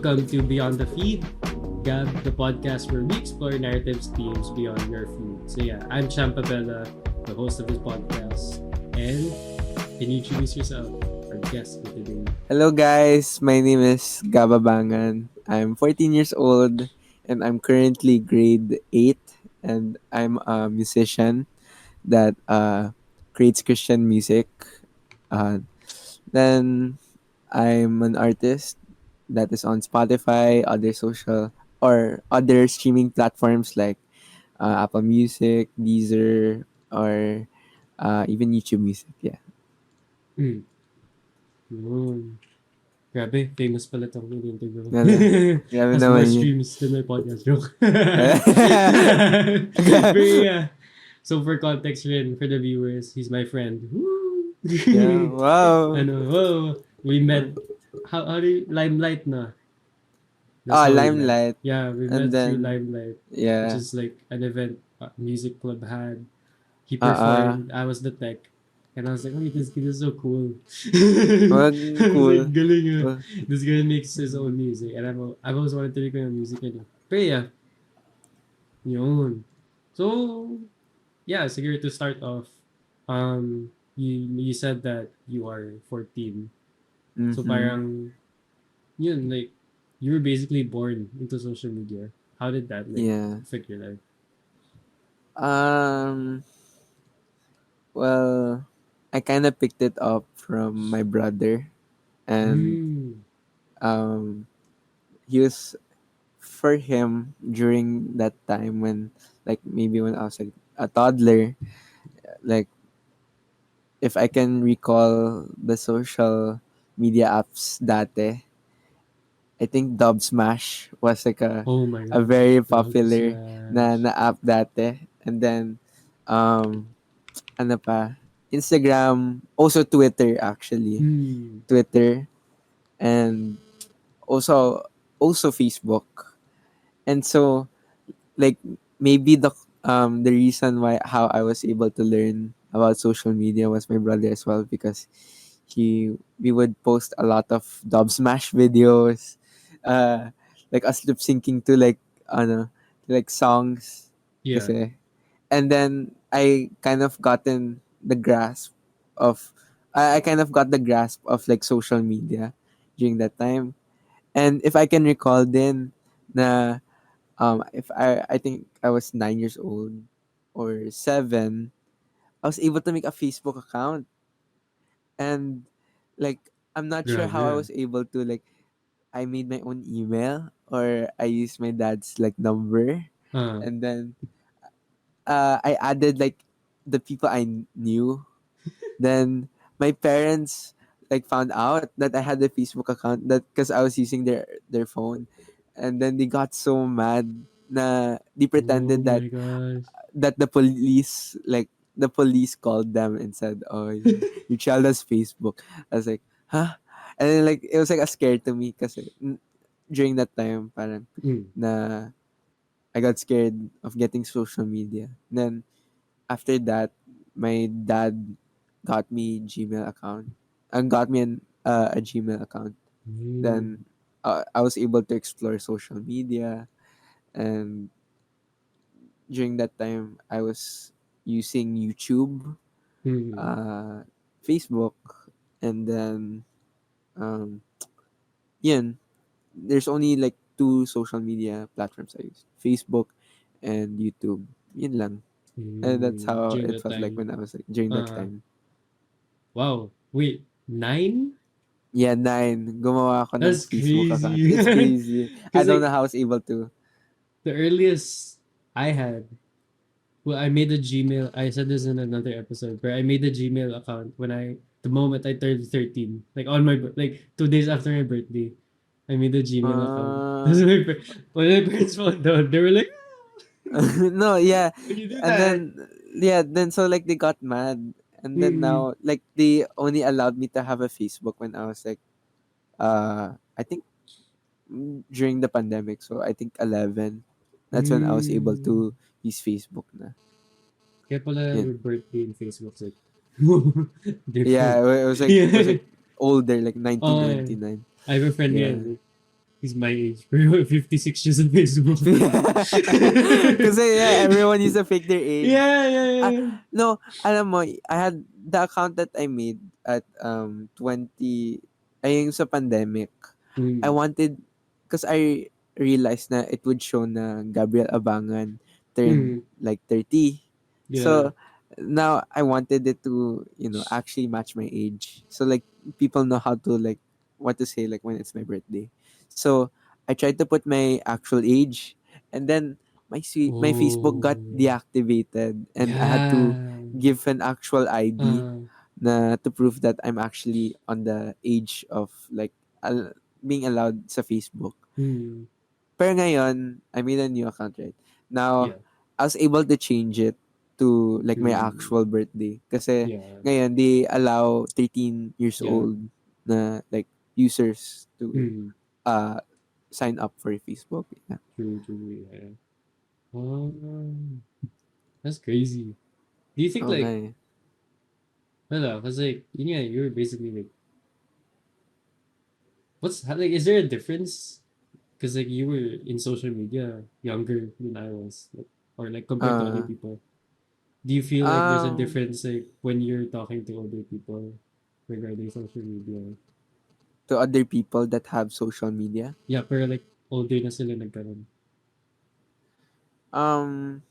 Welcome to Beyond the Feed, Gab, the podcast where we explore narratives, themes beyond your feed. So yeah, I'm Champabella, the host of this podcast. And can you introduce yourself, our guest for today? Hello guys, my name is Gab Abangan. I'm 14 years old and I'm currently grade 8 and I'm a musician that creates Christian music. Uh, then I'm an artist that is on Spotify, other social or other streaming platforms like Apple Music, Deezer, or even YouTube Music. Yeah. Hmm. Yun. Grabe, famous pala itong in-interview. Lala. Grabe Has more naman yun. streams than my podcast joke. But yeah. So for context rin, for the viewers, he's my friend. Woo! Yeah, wow. Ano, whoa. We met, how do you, Limelight na. That's how we met. Limelight. Yeah, we And met through then, Limelight, which yeah. is like an event music club had. He performed, I was the tech. And I was like, oh, this kid is so cool. Wag I was cool. like, galing Well, this guy makes his own music. And I've always wanted to make my own music. Pero yeah, yun. So, yeah, siguro to start off, you said that you are 14. So parang, yun, like, you were basically born into social media. How did that, like, yeah. affect your life? Well, I kind of picked it up from my brother, and um, he was for him during that time when, like, maybe when I was like a toddler, like, if I can recall the social media apps dati, I think Dub Smash was like Oh my a God. very Dog popular Smash. na app dati. And then, ano pa, Instagram, also Twitter actually. Twitter, and also Facebook. And so, like, maybe the reason why how I was able to learn about social media was my brother as well, because we would post a lot of Dub Smash videos, like us lip syncing to like ano like songs, Yeah. kasi. And then I kind of gotten the grasp of I kind of got the grasp of like social media during that time. And if I can recall then na if I think I was 9 years old or 7, I was able to make a Facebook account. And like I'm not sure how I Grabe. was able to, like, I made my own email or I used my dad's like number, and then I added like the people I knew. Then my parents like found out that I had a Facebook account, that because I was using their phone, and then they got so mad na they Oh pretended that my gosh. the police, like, the police called them and said, "Oh, your child has Facebook." I was like, "Huh?" And then like it was like a scare to me because during that time, parang na I got scared of getting social media. Then after that, my dad got me Gmail account and got me a Gmail account. Then I was able to explore social media, and during that time I was using YouTube, Facebook, and then um, yun. There's only like two social media platforms I use: Facebook and YouTube. Yun lang. And that's how During it that felt like time. when I was like during that Uh, time. wow. Wait, 9? Yeah, 9. Gumawa ako ng That's Facebook account. crazy. It's crazy. I Because don't know like how I was able to. the earliest I had, well, I made a Gmail. I said this in another episode, where I made a Gmail account the moment I turned 13, like on my like 2 days after my birthday. I made a Gmail account. That's when my parents found out, they were like, No, yeah. when you do And that. then so like they got mad. And then now like they only allowed me to have a Facebook when I was like I think during the pandemic. So I think 11. That's when I was able to use Facebook na. Kaya pala Yeah. your birthday in Facebook's like Yeah, different. it was like Yeah. older, like Oh, 1999. I have a friend Yeah. yan. He's my age. Pero 56 years on Facebook. Kasi yeah, everyone used to fake their age. Yeah, yeah, Ah, yeah. no, alam mo, I had the account that I made at 20 ay yung sa pandemic. I Mm, wanted because I realized na it would show na Gabriel Abangan turned mm, like 30. yeah. So now I wanted it to, actually match my age. So like people know how to like what to say like when it's my birthday. So I tried to put my actual age and then my Facebook got Oh, deactivated and I had to yeah. give an actual ID Uh, na to prove that I'm actually on the age of like being allowed sa Facebook. mm, Pero ngayon, I made a new account, right? Now, yeah. I was able to change it to like my Mm, actual birthday. Kasi yeah. ngayon, they allow 13 years Yeah. old na like users to Mm, uh sign up for Facebook. Yeah. true, true. Yeah. Oh, that's crazy. Do you think like, Okay. wala, because like, yun nga, you're basically like, like, is there a difference? Because like you were in social media younger than I was, like, or like compared to other Uh, people. Do you feel like there's a um, difference like when you're talking to older people regarding social media? to other people that have social media. Yeah, pero like older na sila nagkaroon. Um,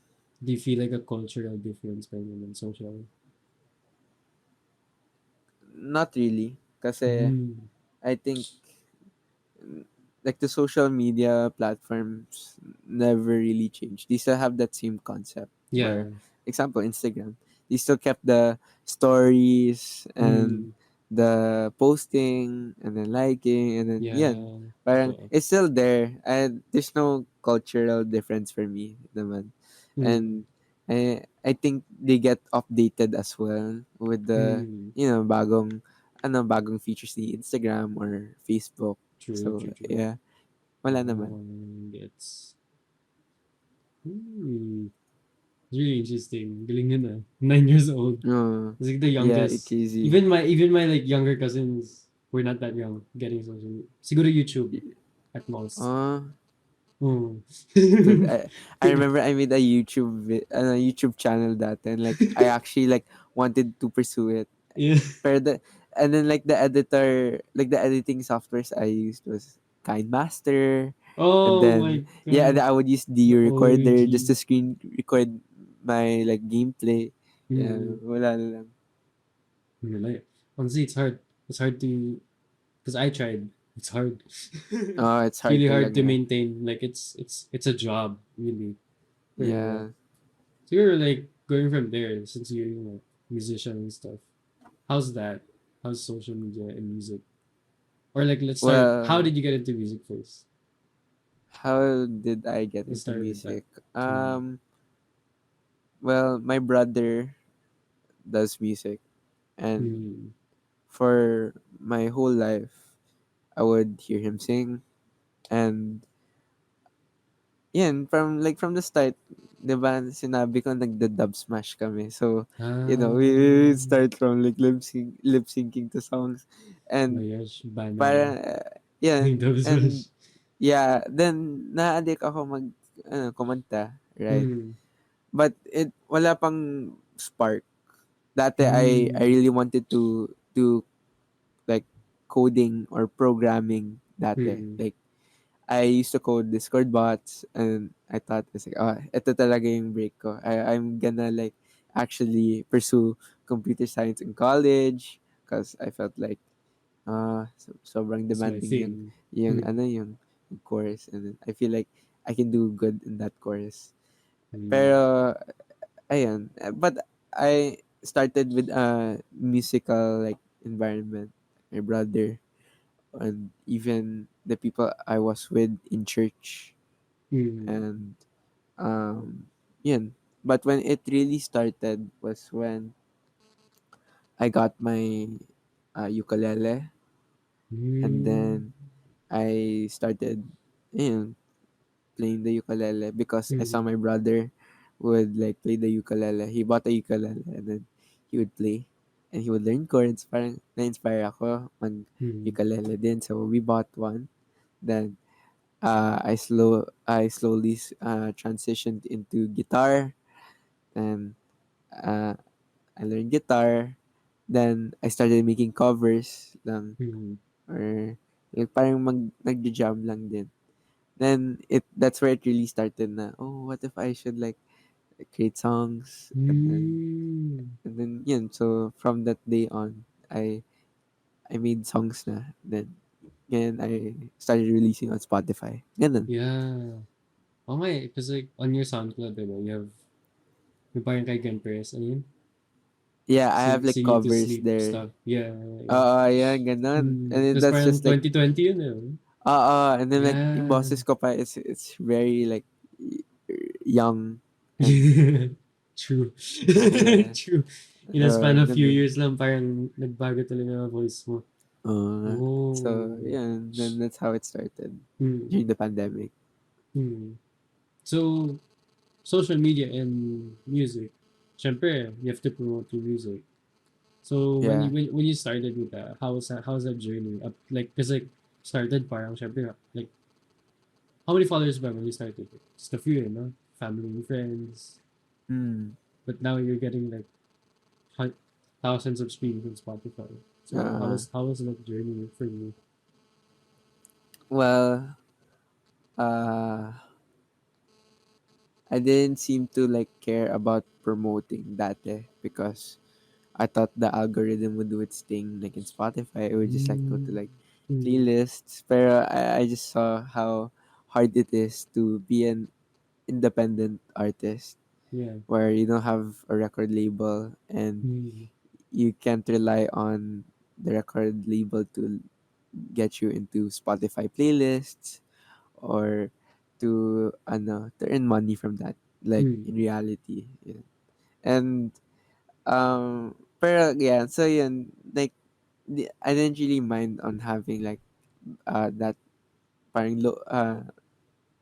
Do you feel like a cultural difference by in social? Not really. Kasi Mm. I think like the social media platforms never really changed. They still have that same concept Yeah. where, example, Instagram. They still kept the stories and Mm. the posting and then liking and then yeah, Yeah. parang Totoo. it's still there and there's no cultural difference for me naman. Mm. And I think they get updated as well with the Mm. bagong features ni Instagram or Facebook. True, So true, true. yeah, wala naman. Gets. Hmm. It's really interesting. Galing yun ah. 9 years old. No. It's like the Yeah, it youngest. crazy. Even my like younger cousins were not that young getting social media. Siguro YouTube at most. Uh, Oh. Dude, I remember I made a YouTube channel that and like I actually like wanted to pursue it. Yeah. Pero and then like the editing softwares I used was KineMaster, and Oh my then yeah, and god. I would use The the recorder just OG. to screen record my like gameplay. Yeah, Mm. wala na lang. Like, honestly, it's hard. It's hard to because I tried. It's hard. Oh, it's It's hard really hard to talaga. maintain. Like it's a job really. Pero, Yeah. so you're like going from there since you're musician and stuff. How's that? How's social media and music? Or like let's start. How Well, did you get into music first? how did I get Let's into start with that. music? Mm. Well, my brother does music, and Mm. for my whole life, I would hear him sing, and yeah, and from the start, 'di ba, sinabi ko nagda-dub smash kami. So, Ah, we would start from like lip syncing to songs, my and gosh, banner. para yeah, Dub and smash. yeah, then na-addict ako kumanta, right? Mm. But it wala pang spark. Dati I Mm. really wanted to do like coding or programming dati. Mm. Like I used to code Discord bots and I thought it's like, oh, ito talaga yung break ko. I'm gonna like actually pursue computer science in college because I felt like sobrang That's my demanding thing. yung Mm. yung course and then I feel like I can do good in that course. Mm. Pero ayun, but I started with a musical like environment. My brother and even the people I was with in church Mm. and yun. But when it really started was when I got my ukulele and Mm. then I started playing the ukulele because I saw Mm. my brother would like play the ukulele. He bought a ukulele and then he would play and he would learn chords. Parang na-inspire ako mag Mm. ukulele din. So we bought one. Then I slowly transitioned into guitar, and uh, I learned guitar. Then I started making covers lang, Mm. or like parang nagja-jam lang din. Then that's where it really started na, oh, what if I should like create songs, Mm. and then yun, so from that day on, I made songs na. Then and I started releasing on Spotify. Ganun. Yeah. Oh my, because like on your SoundCloud, diba, you have yung parang kay Press, ano yun? Yeah, I have like Sing You to covers Sleep there. stuff. Yeah. Yeah, ganun. And then Tapos that's parang just like, 2020 yun eh. and then like yung Yeah. boses ko pa, it's very like young, and True. yeah. True. In a span of few Ganun. years lang, parang nagbago talaga ang voice mo. So Oh. yeah, then that's how it started Hmm. during the pandemic. Hmm. So, social media and music. Siyempre, you have to promote your music. So Yeah. when you started with that, how's that journey? Up like cause like started parang syempre like how many followers ba when you started? Just a few, you know, family and friends. Mm. But now you're getting like thousands of streams on Spotify. So Uh, how was that journey for you? well, uh, I didn't seem to like care about promoting that because I thought the algorithm would do its thing. Like in Spotify, it would just like go to Mm, like mm, playlists. But I just saw how hard it is to be an independent artist yeah. where you don't have a record label, and Mm, you can't rely on the record label to get you into Spotify playlists, or to earn money from that, like mm, in reality. Yeah. And pero yeah, so yun, like I didn't really mind on having like that parang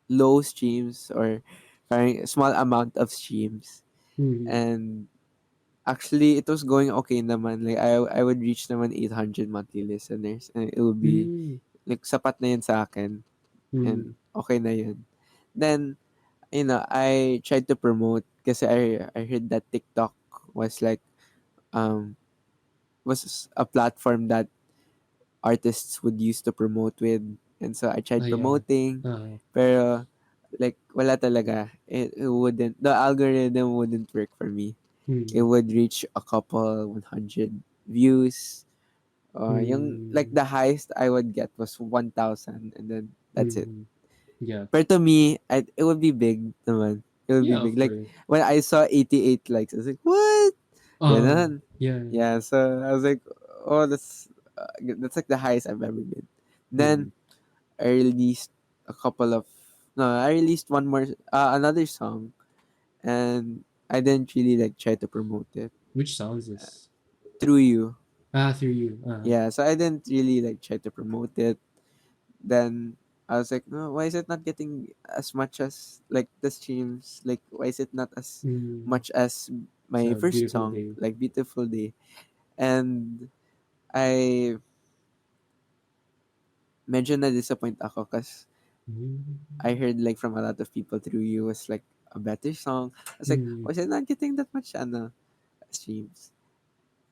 low streams, or parang small amount of streams. mm, And actually it was going okay naman, like I would reach naman 800 monthly listeners, and it would be mm, like sapat na yun sa akin, and mm. okay na yun. Then I tried to promote kasi I heard that TikTok was like um was a platform that artists would use to promote with. And so I Ah, tried yeah. promoting, Uh, pero like wala talaga. It wouldn't, the algorithm wouldn't work for me. It mm, would reach a couple 100 views. Yung like mm, the highest I would get was 1,000, and then that's it. mm. Yeah. But to me, it would be big naman. It would be Yeah, big. of Like course. when I saw 88 likes, I was like, what? Ganon. Yeah. Yeah, so I was like, oh, that's like the highest I've ever been. Then Mm. I released a couple of no, I released one more another song, and I didn't really like try to promote it Which song is this? through you. Ah, through you. Yeah, so I didn't really like try to promote it. Then I was like, no, why is it not getting as much as like the streams? Like, why is it not as Mm. much as It's my a first beautiful song, day. like Beautiful Day? And I medyo na-disappoint ako kasi Mm. I heard like from a lot of people through you was like a better song. I was like, Mm. was it not getting that much streams?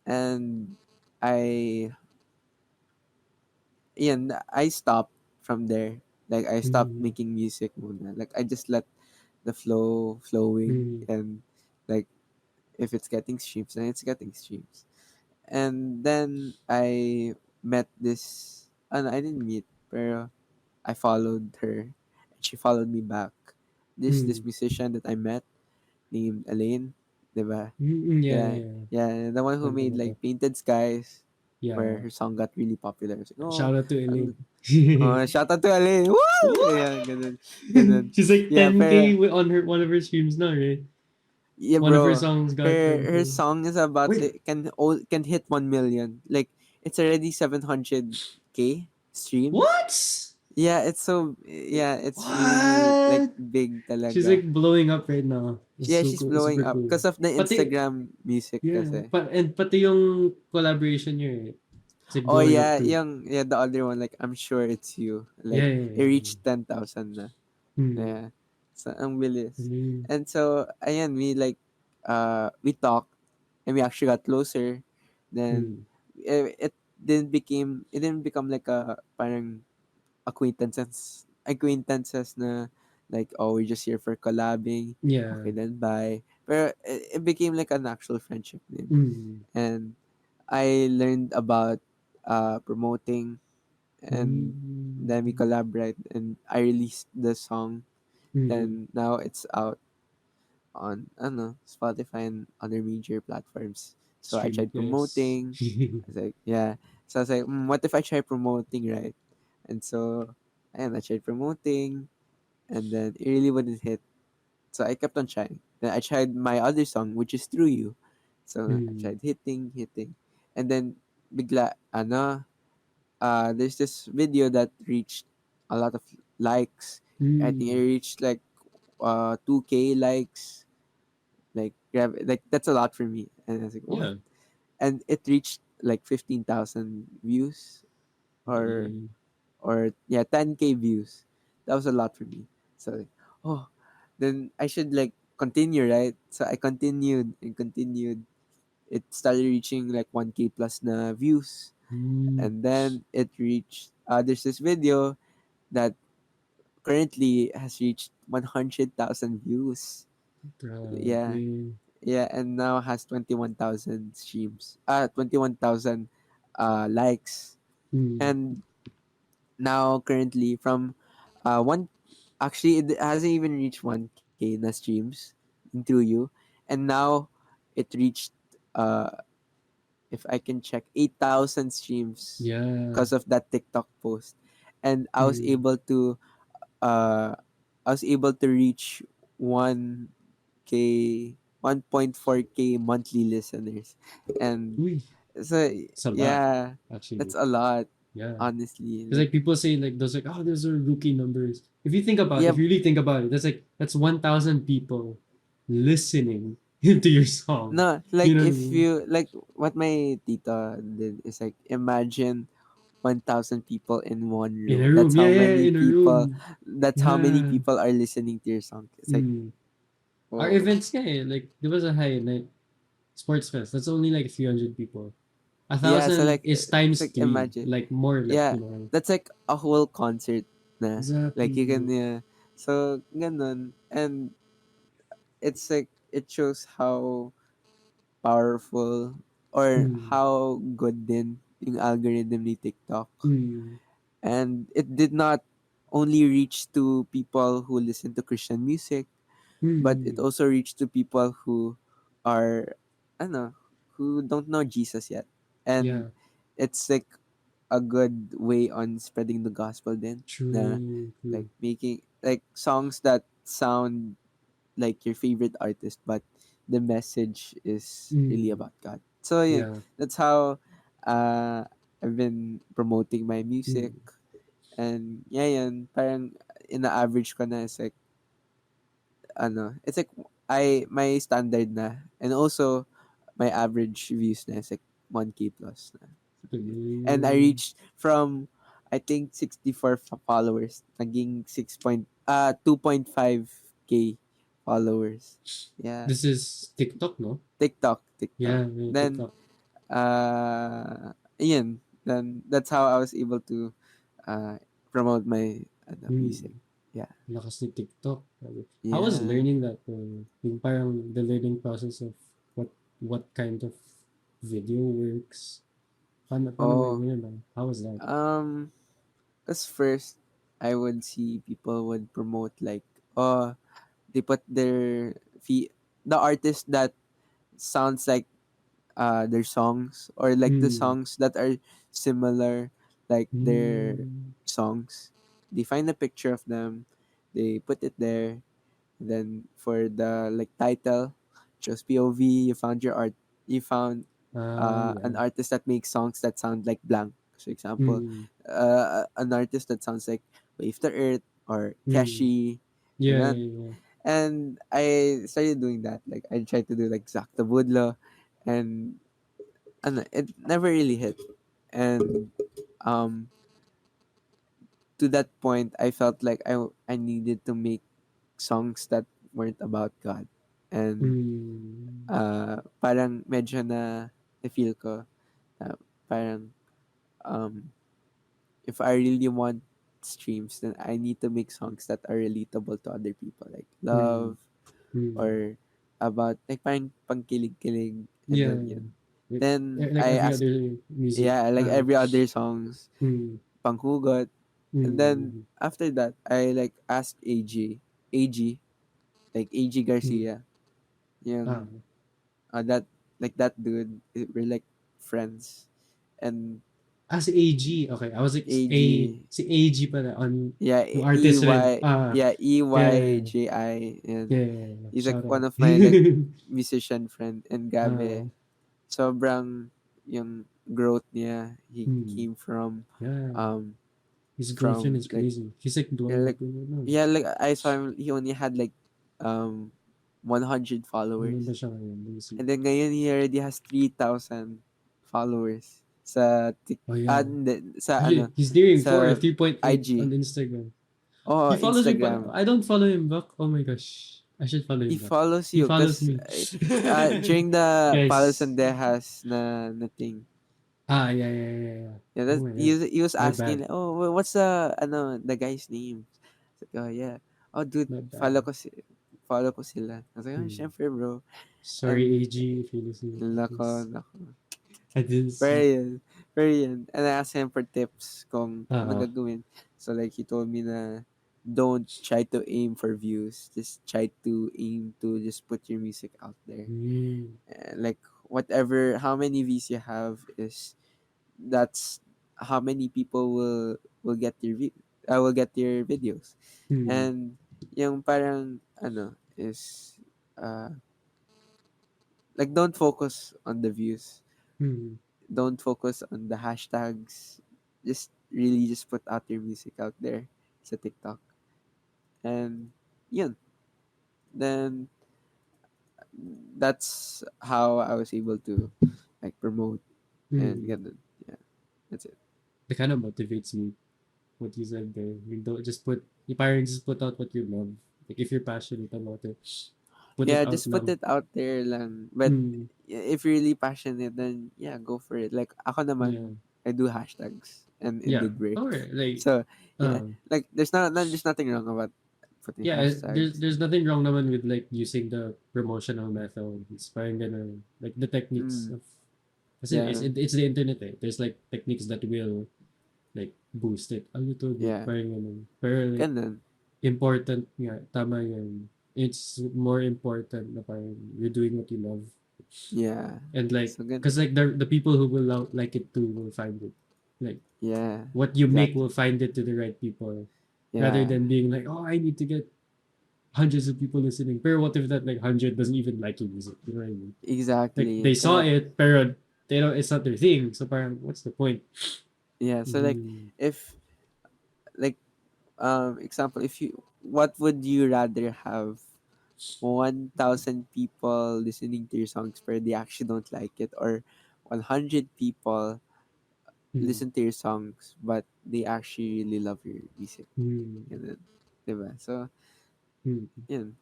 And I I stopped from there. Like I stopped Mm. making music muna. Like I just let the flow flowing, Mm. and like if it's getting streams, then it's getting streams. And then I met this, I didn't meet, pero I followed her, and she followed me back. This Mm. musician that I met named Elaine, diba? Mm. Yeah, Yeah, yeah. yeah, the one who Kwento made mo to. like Painted Skies, where Yeah. her song got really popular. I was like, oh, Shout out to Elaine. shout out to Elaine. Woo! Yeah, What? ganun, ganun. She's like Yeah, pero 10K on her one of her streams now, right? yeah, One of her bro. songs got Her 10K. song is about Wait, like, can hit 1 million. Like it's already 700K streams. what? It's really like What? big She's talaga. like blowing up right now. It's Yeah, so she's cool, blowing super up cool. because of the Pati, Instagram music yeah, kasi. and pati yung collaboration niya, eh. It's like Oh going up yeah, to the other one, like I'm sure it's you. yeah, Like yeah, it yeah. reached 10,000 na. Mm. Yeah. So ang bilis. Mm. And so ayan, we talked and we actually got closer. Then Mm. it didn't become like a parang acquaintances na like, oh, we're just here for collabing. Yeah. Okay, then bye. But it became like an actual friendship then. Mm. And I learned about promoting, and then we Mm. collaborate and I released the song. Mm. Then now it's out on, I don't know, Spotify and other major platforms. So I Streaming tried yes. promoting. I was like, yeah. So I was like, what if I try promoting, right? And so, and I tried promoting, and then it really wouldn't hit. So I kept on trying. Then I tried my other song, which is Through You. So I Mm. tried hitting. And then, bigla, there's this video that reached a lot of likes. I think it Mm. reached like 2K likes. Like that's a lot for me. And I was like, what? Yeah. And it reached like 15,000 views, or Mm. yeah, 10K views. That was a lot for me. So like, oh, then I should like continue, right? So I continued and continued. It started reaching like 1K plus na views. Mm. And then it reached, there's this video that currently has reached 100,000 views. Yeah. Grabe. Yeah, and now has 21,000 streams. 21,000 likes. Mm. And now currently from one, actually it hasn't even reached 1K na streams into you. And now it reached, uh if I can check, 8,000 streams Yeah. because of that TikTok post. And Mm. uh I was able to reach 1K 1.4K monthly listeners. And Uy. so It's a lot, yeah, that's actually. a lot, Yeah. honestly. Because like people say like those like oh those are rookie numbers. Yeah, If you really think about it, that's 1,000 people listening into your song. no, You like know what I if mean? you like what my tita did is like, imagine 1,000 people in one In a room. room, yeah, yeah, yeah, in a room, That's how many yeah. people are listening to your song. It's like, Mm. Our oh, events, yeah, like there was a high night sports fest. That's only like 300 people. A yeah. So thousand like, is it's times like, three, imagine, like more like yeah, you know. that's like a whole concert na. Like you can, Exactly. yeah. So ganun, and it's like it shows how powerful or Mm. how good din yung algorithm ni TikTok. Mm. And it did not only reach to people who listen to Christian music, but it Mm. also reached to people who are, I don't know, who don't know Jesus yet. And Yeah. it's like a good way on spreading the gospel then, na True. like True. making like songs that sound like your favorite artist, but the message is really Mm. about God. So yeah, Yeah. that's how uh I've been promoting my music. Mm. And yeah, yan, parang in the average ko na is like, it's like my standard na. And also, my average views na is like 1K plus na. And I Mm. reached from, I think, 64 followers, naging 2.5K followers. Yeah. This is TikTok, no? TikTok. Yeah, yeah, Then, TikTok. yun. Then, that's how I was able to uh, promote my music. Mm. Yeah. Lakas ni TikTok. I was Yeah. learning that yung parang the learning process of what kind of video works. Paano mo Oh, yun, ah? How was that? um, because first, I would see people would promote like, oh, they put the artist that sounds like their songs, or like the Mm. songs that are similar like their Mm. songs. They find a picture of them, they put it there. Then for the like title, just POV, you found an Yeah. artist that makes songs that sound like blank. For example, Mm. an artist that sounds like Wave the Earth or Mm. Keshi, Yeah, and yeah, yeah. and I started doing that. Like I tried to do like Zach the Budlo, and it never really hit. and um to that point I felt like I needed to make songs that weren't about God. And Mm. parang medyo na feel ko na parang um if I really want streams, then I need to make songs that are relatable to other people, like Mm. love Mm. or about like parang pangkilig-kilig, and Yeah. then yun. Like, Then like I every ask, other music. yeah, like every other songs, Mm. panghugot, and then Mm. after that I like ask AG, like AG Mm. Garcia, Ah. yung that like that dude, we're like friends, and Si AG. Okay, I was like, AG, si AG pala on yeah, yung artist rin. Yeah, Yeah. EYJI, and Yeah. he's like Shout one out. of my like musician friend. And Ah. Gabe, sobrang yung growth niya, he Mm. came Yeah. um His growth from is like, crazy. He's like yeah, blowing like up in it now. yeah, like I saw him, he only had like um 100 Ano followers, ba siya ngayon? Let me see. and then ngayon he already has 3,000 followers sa Oh yeah. hindi, sa He's nearing 4, sa 3.8 on IG, Instagram. oh He follows me, but Instagram. I don't follow him back. Oh my gosh. I should follow He him back. follows He you follows because me. during the Palos Guys. and Dejas na thing. Yeah, yeah, yeah, yeah. Yeah, Oh that my god. he was My asking bad. like, oh, what's the guy's name? I was like, oh yeah, oh dude, My bad. follow ko sila. I was like, oh Hmm. syempre bro, Sorry, and AG, if you're listening to nako this. nako. I didn't Pero see. yun, pero yun. And I asked him for tips kung ano Uh-huh. gagawin. So like he told me na don't try to aim for views. Just try to aim to just put your music out there. Hmm. Like whatever, how many views you have is that's how many people will get your view. Will get your videos. Hmm. And yung parang is like don't focus on the views, Hmm. don't focus on the hashtags. Just really just put out your music out there sa TikTok. And yun. Then that's how I was able to like promote and Hmm. get it. Yeah, that's it. That kind of motivates me. What you said there. You don't just put, you parang just put out what you love. Like if you're passionate about it, put it Yeah, out just put lang. it out there lang. But Hmm. if you're really passionate, then yeah, go for it. Like ako Yeah. naman, I do hashtags and Yeah. indeed break. Or like, So yeah, uh, like there's nothing wrong about putting yeah, hashtags. there's nothing wrong naman with like using the promotional methods. Parang ganun. Like the techniques Mm, of, kasi yeah, it's the internet eh. There's like techniques that will like boost it a little bit. yeah. Parang ganun. Pero like Ganun. important nga, tama yun. It's more important na parang you're doing what you love. Yeah. And like, So good. cause like the people who will like it too will find it. Like Yeah. what you make will Exactly. find it to the right people. Rather Yeah. than being like, oh, I need to get hundreds of people listening. Pero what if that like 100 doesn't even like your music? You know what I mean? Like Exactly. they So saw like it, pero they don't. It's not their thing. So parang, what's the point? yeah. So like Mm, if like example, if you what would you rather have 1,000 people listening to your songs but they actually don't like it, or 100 people mm, listen to your songs but they actually really love your music? mm, Ganun. Diba? So, mm. yun.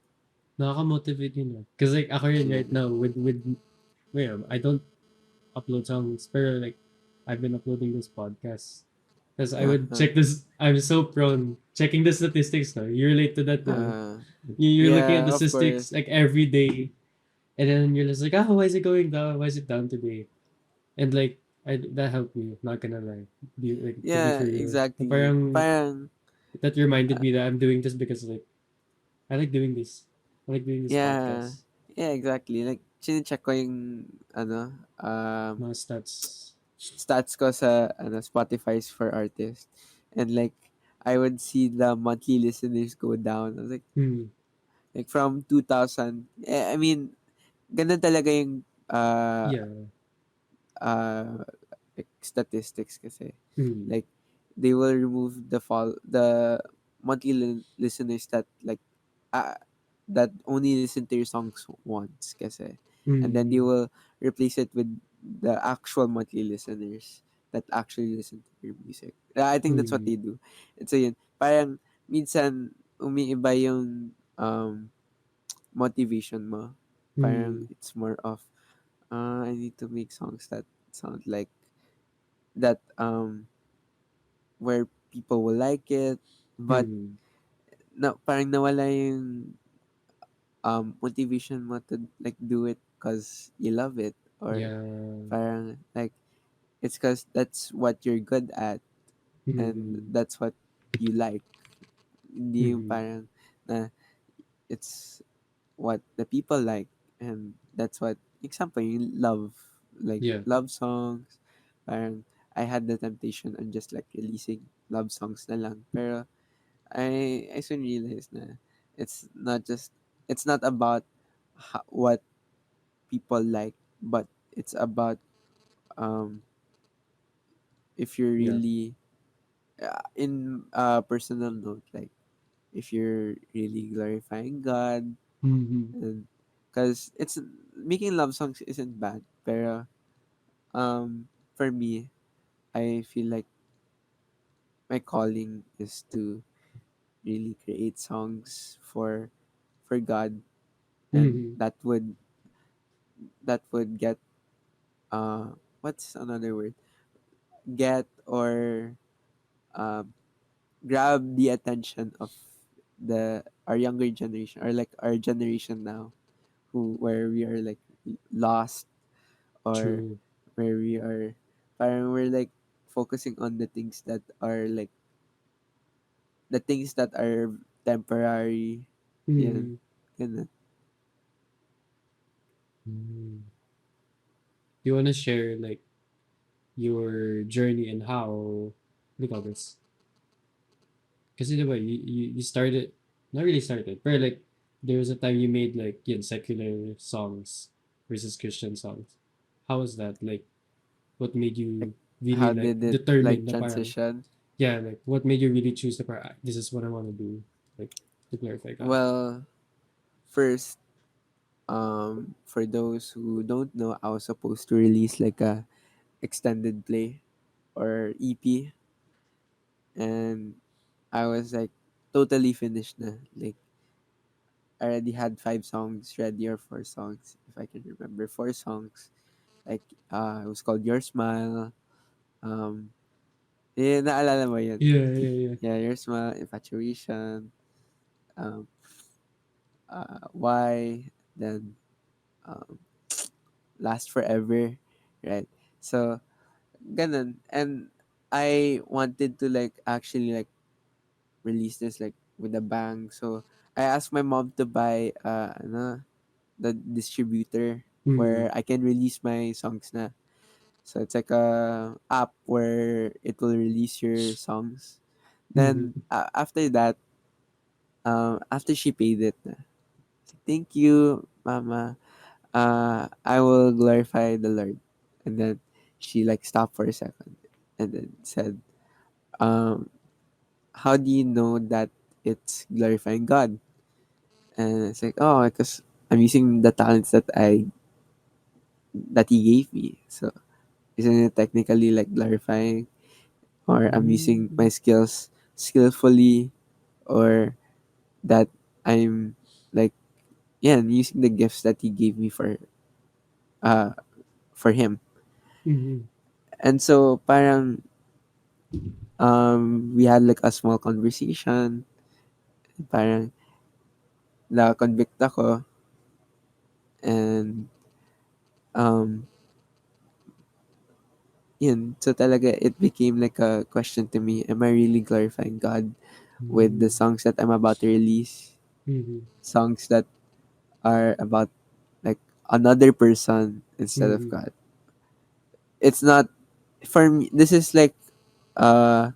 Nakaka-motivate yun. Cause like ako rin Yeah. right now with well, I don't upload songs, pero like I've been uploading this podcast. Because I would Uh-huh. check this. I'm so prone checking the statistics. No, you relate to that. No? Uh, You're looking at yeah, the of course. statistics like every day, and then you're just like, oh, why is it going down? Why is it down today? And like, that helped me. Not gonna lie, to be Yeah, for real. Na exactly. parang Parang, that reminded uh, me that I'm doing this because like I like doing this. I like doing this yeah. podcast. Yeah, exactly. Like, chine-check ko yung, Mga stats. stats ko sa, Spotify's for artists. And like, I would see the monthly listeners go down. I was Hmm. like from 2,000. I mean, ganun talaga yung, Yeah. uh, like statistics kasi. Hmm. Like, they will remove the monthly listeners that like uh, that only listen to your songs once kasi, and then they Hmm. will replace it with the actual monthly listeners. that actually listen to your music. I think that's what Mm. they do. It's yun, parang minsan umiiba yung motivation mo. Parang Mm. it's more of I need to make songs that sound like that where people will like it, but Mm. na parang nawala yung motivation mo to like do it because you love it, or Yeah. parang like it's because that's what you're good at and Mm. that's what you like. Hindi yung Mm. parang na it's what the people like, and that's what example you love, like Yeah. love songs. Parang I had the temptation on just like releasing love songs na lang, pero I soon realized na it's not just it's not about what people like, but it's about um if you're Yeah. really in personal note, like if you're really glorifying God, Mm. and because it's making love songs isn't bad, pero for me, I feel like my calling is to really create songs for God, and Mm. that would get what's another word, get or um grab the attention of the our younger generation, or like our generation now, who where we are like lost, or True. where we are parang we're like focusing on the things that are like the things that are temporary. Yan. Mm. Ganun. Mm. You want to share like your journey and how, what do you call this? Kasi diba, you started, not really started, but like there was a time you made like secular songs versus Christian songs. How was that? Like what made Like you really how like did it like determine na parang, transition? yeah, like what made you really choose the parang, "Ah, this is what I want to do, like to glorify God." Well, first, for those who don't know, I was supposed to release like a extended play or EP, and I was like totally finished na. Like I already had 5 songs ready, or 4 songs if I can remember. 4 songs. Like it was called Your Smile. Um naalala mo yun. Yeah, yeah, yeah. Yeah, Your Smile, Infatuation, um Why, then um Last Forever, right? So ganun. And I wanted to like actually like release this like with a bang. So I asked my mom to buy the distributor Mm. where I can release my songs na. So it's like a app where it will release your songs. Then Mm. after that, after she paid it, thank you, Mama. I will glorify the Lord. And then she like stopped for a second and then said, um, how do you know that it's glorifying God? And it's like, oh, because I'm using the talents that He gave me. So isn't it technically like glorifying? Or I'm using my Mm. skills skillfully, or that I'm like, yeah, I'm using the gifts that He gave me uh for Him. Mm. And so parang we had like a small conversation. Parang na-convict ako, and um yun, so talaga it became like a question to me, am I really glorifying God with the Mm. songs that I'm about to release? Mm. Songs that are about like another person instead of Mm. God. It's not for me. This is like uh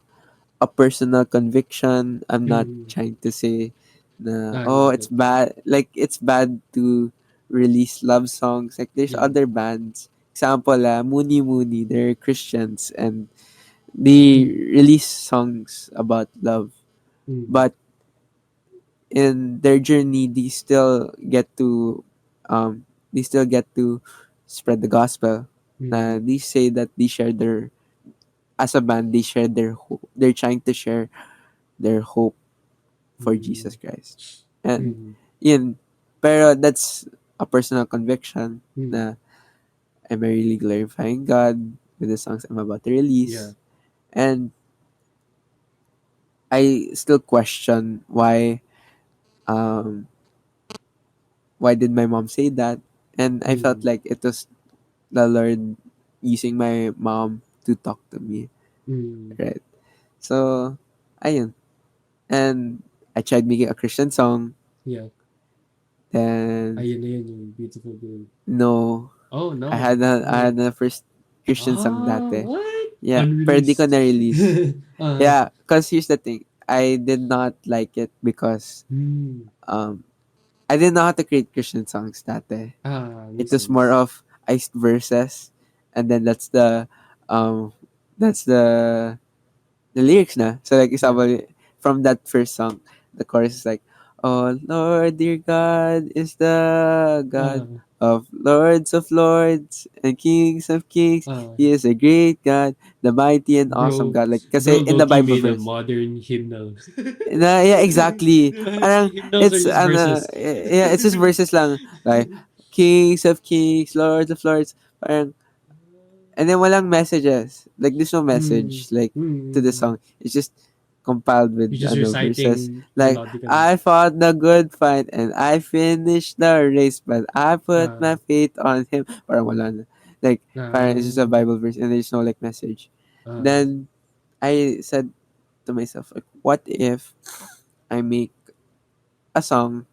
a personal conviction. I'm not Mm. trying to say na I oh got it's it. bad. Like it's bad to release love songs. Like there's Yeah. other bands. Example, Mooney Mooney. They're Christians and they Mm. release songs about love. Mm. But in their journey, um, they still get to spread the gospel. Mm. They say that they share as a band, they share their hope. They're trying to share their hope for Mm. Jesus Christ. And Mm. yun, pero that's a personal conviction Mm. na am I really glorifying God with the songs I'm about to Yeah. release? And I still question um why did my mom say that? And I felt Mm. like it was the Lord using my mom to talk to me, Mm. right? So, ayun. And I tried making a Christian song. Yeah. Then Ayun na yun, yung beautiful day. no, Oh, I no. had a I Oh. had the first Christian song Ah, dati. what? Yeah, pero di ko Unreleased. na-release. uh, Yeah, cause here's the thing. I did not like it because mm. um I didn't know how to create Christian songs dati. Ah, It makes was more sense. of iced verses, and then um that's the lyrics na. So like Yeah. example from that first song, the chorus is like, "Oh Lord, dear God is the God Uh, of lords and kings of kings. uh, He is a great God, the mighty and awesome bro, God." Like kasi bro, in the Loki Bible made a verse. modern hymnal. Yeah, exactly. Parang Hymnals are it's just verses. yeah, it's just verses lang like kings of kings, lords of lords. Parang and then walang messages. Like there's no Mm. message like to the Mm. song. It's just compiled with You're just verses reciting like melodically. I fought the good fight and I finished the race, but I put Uh, my faith on him. Parang wala na. Like parang it's just a uh, Bible verse and there's no like message. uh, Then I said to myself like, what if I make a song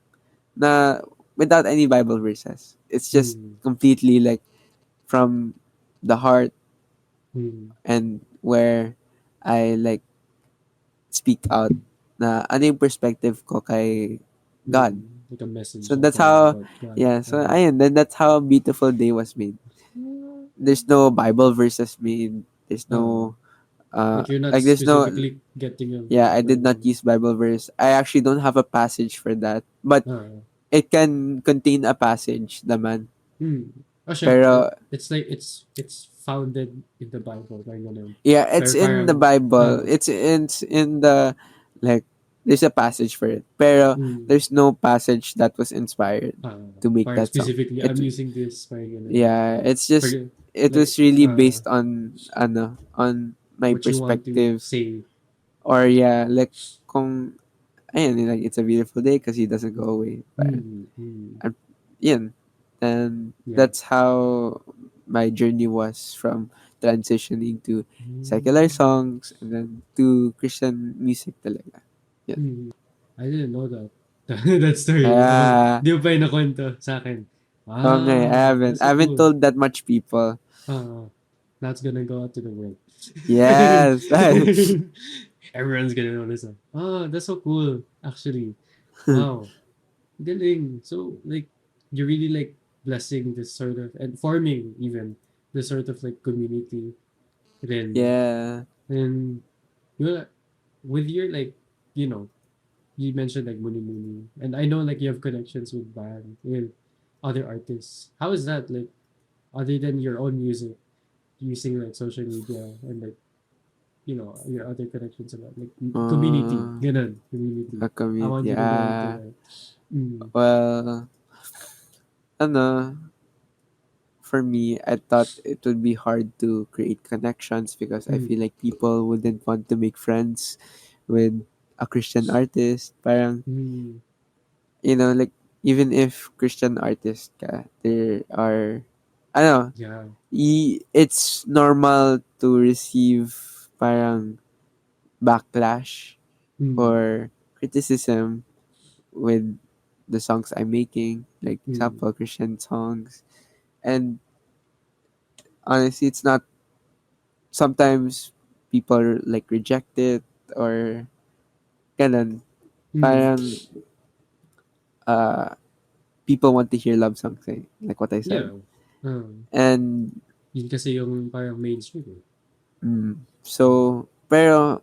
na without any Bible verses? It's just mm. completely like from the heart Mm. and where I like speak out na ano yung perspective ko kay God. Mm. Like a message So that's how, about God. yeah, so ayun, then that's how Beautiful Day was made. There's no Bible verses made. There's Uh, no, like you're not like there's no, specifically getting a yeah, I did not Bible. use Bible verse. I actually don't have a passage for that. But Uh, it can contain a passage naman. hmm. Oh, syempre. Pero, It's like, it's founded in the Bible. Parang ganun. yeah, it's Pero in the parang, Bible. It's in the, like, there's a passage for it. Pero, mm, there's no passage that was inspired to make parang that song. specifically, It I'm using this. Parang ganun. Yeah, it's just Forget, it like, was really based on on my what you want to perspective say. or yeah, like kung ayun, like it's a beautiful day because he doesn't go away. But Mm, mm, and yun, and yeah. that's how my journey was from transitioning to secular Mm, songs and then to Christian music talaga. Yeah. mm. I didn't know that. That story. Ako, Ah, di mo pa yung nakwento sa akin. okay, Ah, that's I so haven't cool. told that much people. Ah, that's gonna go out to the world. Yes. Everyone's gonna know this. Ah, that's so cool. Actually, wow, galing. So like, you're really like blessing this sort of and forming even this sort of like community. Then Yeah. and you with your like, you know, you mentioned like Muni Muni, and I know like you have connections with band with other artists. How is that like other than your own music, using like social media and like, you know, your other connections about like community, Uh, ganun, community. a I want community. you to go into that. Mm. Well, ano, for me, I thought it would be hard to create connections because I Mm. feel like people wouldn't want to make friends with a Christian artist. Parang, Mm. like, even if Christian artist ka, there are, I don't know, Yeah. it's normal to receive parang backlash Mm. or criticism with the songs I'm making, like Mm. example Christian songs. And honestly, it's not sometimes people like reject it or ganun. Mm. Parang uh people want to hear love songs like what I said. Yeah. Um, And yun kasi yung parang mainstream. Eh. so pero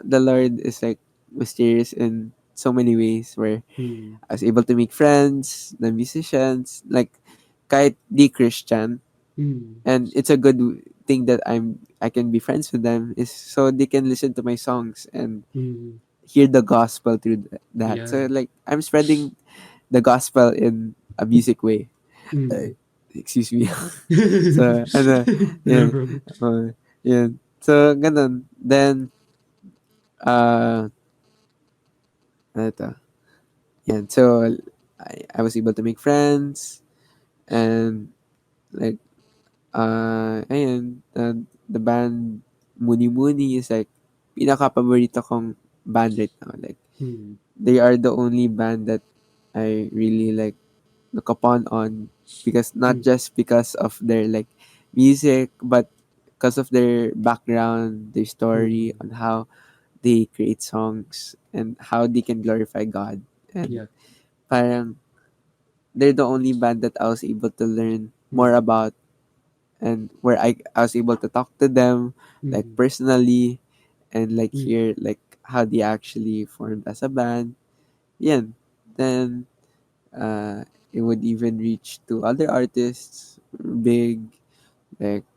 the Lord is like mysterious in so many ways where Mm. I was able to make friends, the musicians, like kahit di Christian. Mm. And it's a good thing that I can be friends with them is so they can listen to my songs and Mm. hear the gospel through that. Yeah. So like I'm spreading the gospel in a music way. Uh, Mm. excuse me. So ano, No yeah, problem. uh, yeah. So ganun. Then uh, ano to? Yeah. So I was able to make friends and like ayun, the band Muni Muni is like pinaka-paborito kong band right now. Like Mm. they are the only band that I really like look upon on because not Mm. just because of their like music but because of their background, their story Mm. on how they create songs and how they can glorify God. And Yeah. parang they're the only band that I was able to learn more Mm. about and where I was able to talk to them like Mm. personally and like Mm. hear like how they actually formed as a band. Yeah. Then uh it would even reach to other artists big like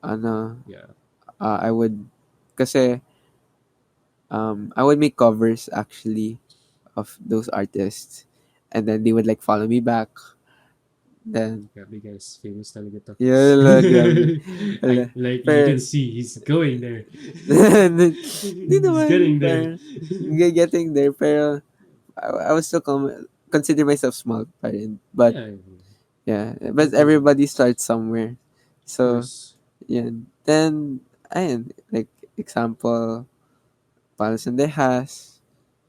ano Yeah. I would kasi I would make covers actually of those artists and then they would like follow me back then Grabe guys, famous talaga to. yeah la, grabe I wala. like you Pero can see he's going there. Hindi He's naman, getting there. parang getting there, pero I was still consider myself small pa rin. But, Yeah, yeah, no but problem. everybody starts somewhere. Of So, course. yan. Then, ayun, like, example, Palos and Dejas,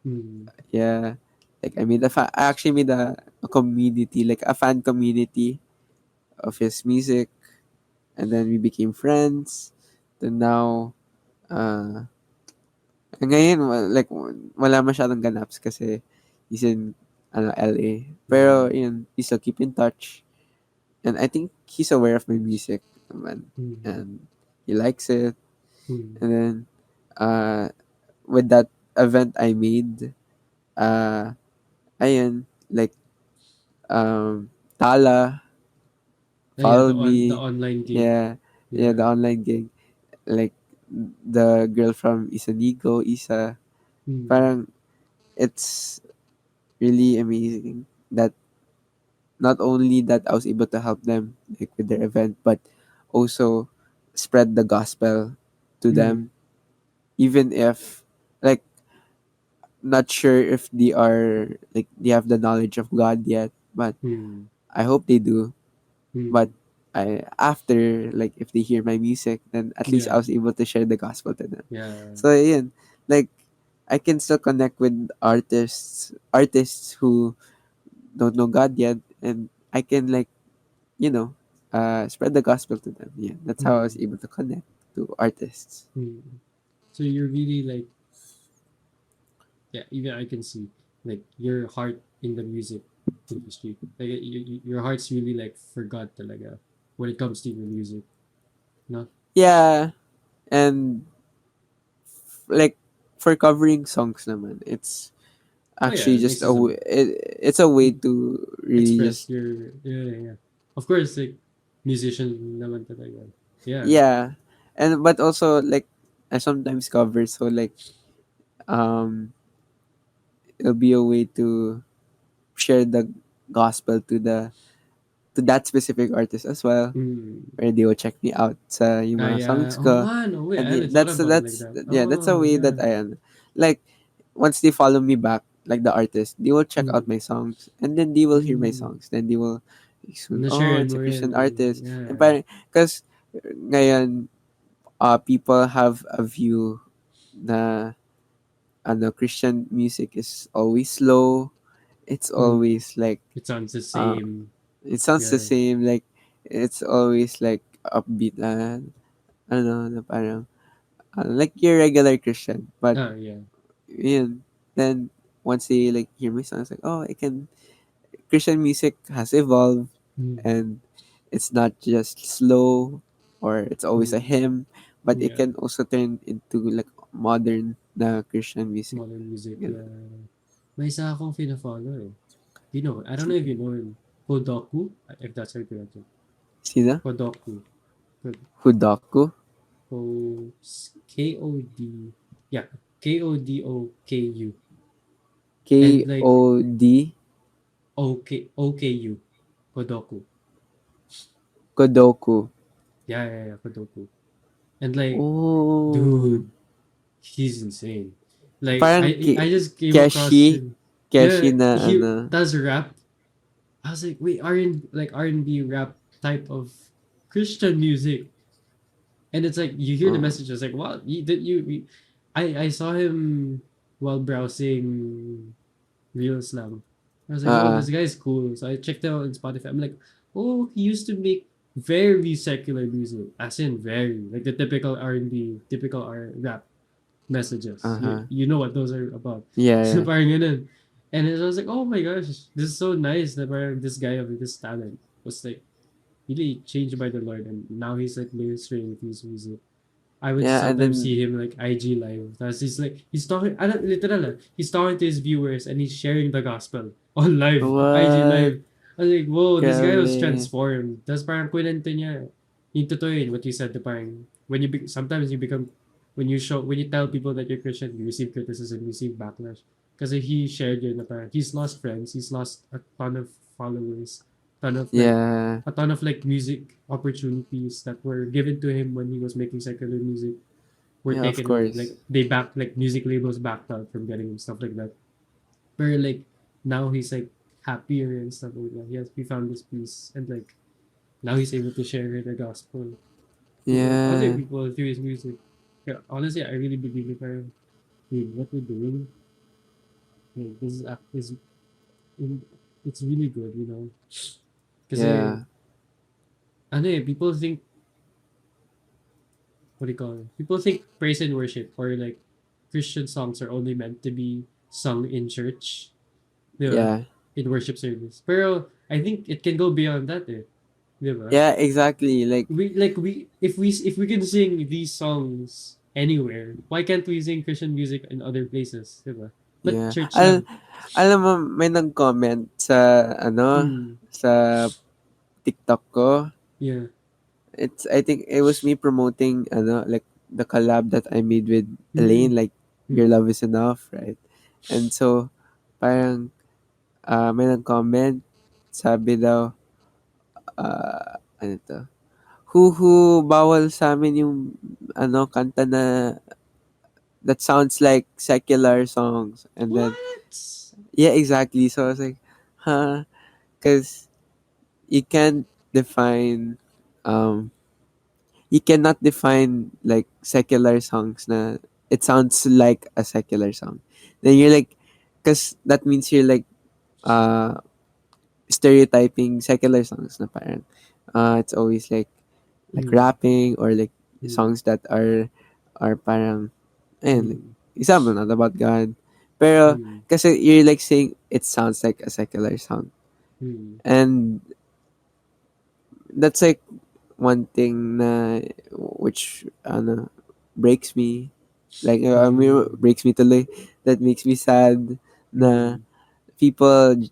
Mm. yeah, like, I actually made a community, like, a fan community of his music, and then we became friends. Then now, uh, ngayon, wala masyadong ganaps kasi he's in LA. Pero, Mm. yun, we still keep in touch. And I think he's aware of my music naman. Mm. And he likes it. Mm. And then, uh, with that event I made, uh, ayun, like, Tala Yeah, followed the me. online gig. Yeah, yeah, Yeah. the online gig. Like, the girl from Isanigo, Isa, Mm. parang, it's really amazing that not only that I was able to help them like with their event, but also spread the gospel to Mm. them, even if like not sure if they are like they have the knowledge of God yet, but Mm. I hope they do. But Mm. I after like if they hear my music, then at least Yeah. I was able to share the gospel to them. Yeah. So yeah, like I can still connect with artists who don't know God yet, and I can like spread the gospel to them. Yeah, that's how I was Mm. able to connect to artists. Mm. So you're really like, yeah, even I can see like your heart in the music industry. Like your heart's really like for God talaga when it comes to your music. No? Yeah, and like for covering songs naman, it's Oh yeah, actually it just makes sense naman. it's a way to really Express just your yeah. Of course, like musician naman talaga. Yeah. yeah, and but also like I sometimes cover so like um it'll be a way to share the gospel to that specific artist as well Mm. where they will check me out sa yung Ah mga yeah. songs Oh ko. ah no wait, I And haven't thought that's about it like that's that. yeah, that's a Oh way yeah. that like once they follow me back, like the artist, they will check out Mm. my songs and then they will hear my Mm. songs. Then they will soon, oh, Na-share it's a mo Christian rin. artist. And Yeah. parang, because ngayon, people have a view na Christian music is always slow. It's Mm. always like It sounds the uh, same. it sounds the Yeah. same. Like it's always like upbeat na ano na parang like your regular Christian. But Ah yeah. yun, then once they like hear my songs, like oh, I can Christian music has evolved Mm. and it's not just slow or it's always a Mm. hymn, but it Yeah. can also turn into like modern na Christian music. Modern music. Ganun. Yeah. May isa akong fina-follow eh. You know, I don't know if you know him. Hodoku, if that's how you pronounce it. Sino? Hodoku. Hod- Hudaku? K-O-D, yeah, Kodoku, and like KOD OKU, Kodoku. Kodoku. Yeah, Kodoku. And like, Oh. dude, he's insane. Like Parang I just came across Keshi. him. Keshi Yeah, na he ano. does rap. I was like, wait, R&B rap type of Christian music, and it's like you hear the Oh. message. It's like, what? I saw him while browsing Real Slam. I was like, oh, Ah. this guy's cool. So I checked out on Spotify. I'm like, oh, he used to make very secular music, as in very like the typical R&B, typical rap messages. You Uh-huh. you know what those are about. Yeah, So yeah. parang ganun. And I was like, oh my gosh, this is so nice that parang this guy with this talent was like really changed by the Lord, and now he's like ministering with his music. I would Yeah, and sometimes then see him like IG live. That's he's like he's talking. I don't literal. He's talking to his viewers and he's sharing the gospel on live IG what? live. I was like, whoa, this guy was Grabe. transformed. That's parang kwento niya. Yung totoo yun, what you said. The parang when sometimes you become when you tell people that you're Christian, you receive criticism, you receive backlash. Because he shared yun na parang he's lost friends, he's lost a ton of followers, ton of like Yeah. a ton of like music opportunities that were given to him when he was making secular music were Yeah, of taken away. course. Like they back like music labels backed out from getting him stuff like that. But like now he's like happier and stuff like that. He found his peace and like now he's able to share the gospel with like other Yeah. people through his music. Yeah, honestly, I really believe if I dude, what we're doing, like, this is it's really good, you know. Because Yeah. ano people think what do you call it? People think praise and worship or like Christian songs are only meant to be sung in church, di ba? Yeah. In worship service. Pero I think it can go beyond that, eh, di ba? Yeah, exactly. Like, If we can sing these songs anywhere, why can't we sing Christian music in other places, di ba? But yeah. church lang. Alam mo, may nag-comment sa, ano, Mm, sa TikTok ko. yeah. I think it was me promoting, ano, like, the collab that I made with Mm, Elaine, like, Your mm, Love Is Enough, right? And so, parang, may nag-comment, sabi daw, ano to, bawal sa amin yung, ano, kanta na, that sounds like secular songs. And then, what? yeah, exactly. So I was like, huh? Because you can't define, um, you cannot define like secular songs na it sounds like a secular song. Then you're like, because that means you're uh, stereotyping secular songs na parang, it's always like Mm, rapping or like mm, songs that are parang, ayun, like, mm, example, not about God. Pero, mm, kasi you're like saying it sounds like a secular song. mm, And that's like one thing na which breaks me. Like, I mean, mm, breaks me tuloy. That makes me sad na mm. people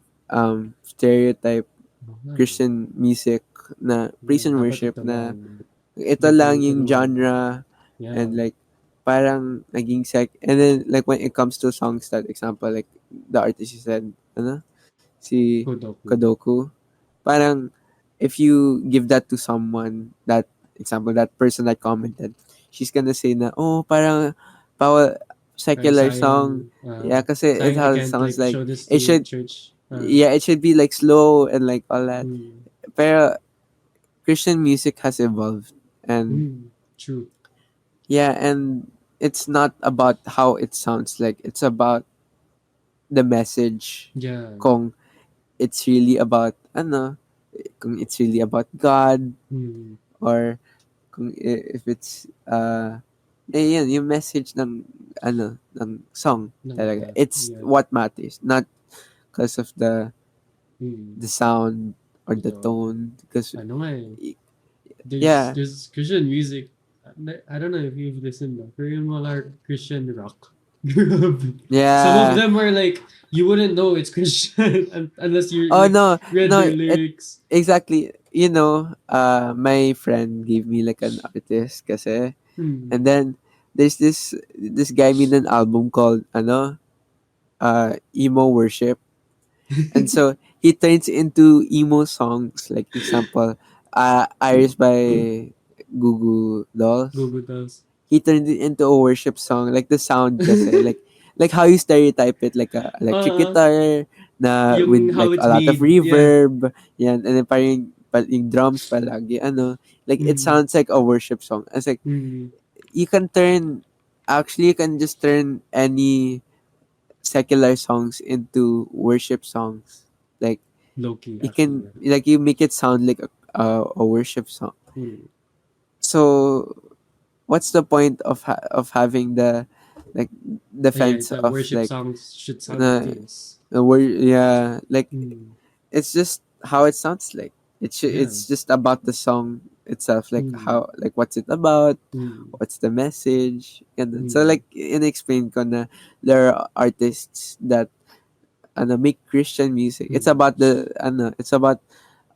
stereotype Oo nga, eh. Christian music na praise Yeah, and dapat worship ito na lang. ito lang Different yung lang. genre and Yeah. like parang naging and then like when it comes to songs that example like the artist you said si Kodoku. Kodoku, parang if you give that to someone, that example, that person that commented, she's gonna say na, oh, parang power Parang secular song. Yeah, kasi it sayang I has can't sounds like like show this it to should, church. yeah, it should be like slow and like all that. Mm, Pero Christian music has evolved, and true. yeah, and it's not about how it sounds like. It's about the message. Yeah. Kung it's really about kung it's really about God, Mm, or kung if it's yun, yung message ng ng song talaga. God. It's Yeah. what matters, not because of Mm, the sound or the ito. tone. Because Ano nga eh. yeah, There's Christian music. I don't know if you've listened to Korean mga Christian rock. Grabe. Some of yeah. them are like you wouldn't know it's Christian unless you Oh like no, read no, their it lyrics. exactly. You know, my friend gave me like an artist kasi. Mm. And then there's this guy made an album called emo worship, and so he turns into emo songs, like example, Iris by Goo Dolls. Google Dolls. He turned it into a worship song, like the sound kasi, like how you stereotype it, like a electric Uh, guitar na yung with how like it's a lot of made. Yeah. reverb, yan, and then parang yung drums palagi, like it Mm. sounds like a worship song. It's like Mm. you can turn, actually you can just turn any secular songs into worship songs. Like Low key, you actually. can, Yeah. like you make it sound like a worship song. Mm. So what's the point of of having the like But yeah, defense the of worship like songs should sound like the this. word, yeah, like Mm. it's just how it sounds like. Yeah. It's just about the song itself, like Mm. how, like what's it about, Mm. what's the message, and then, so Mm. like in-explain ko na there are artists that make Christian music. It's Mm. about it's about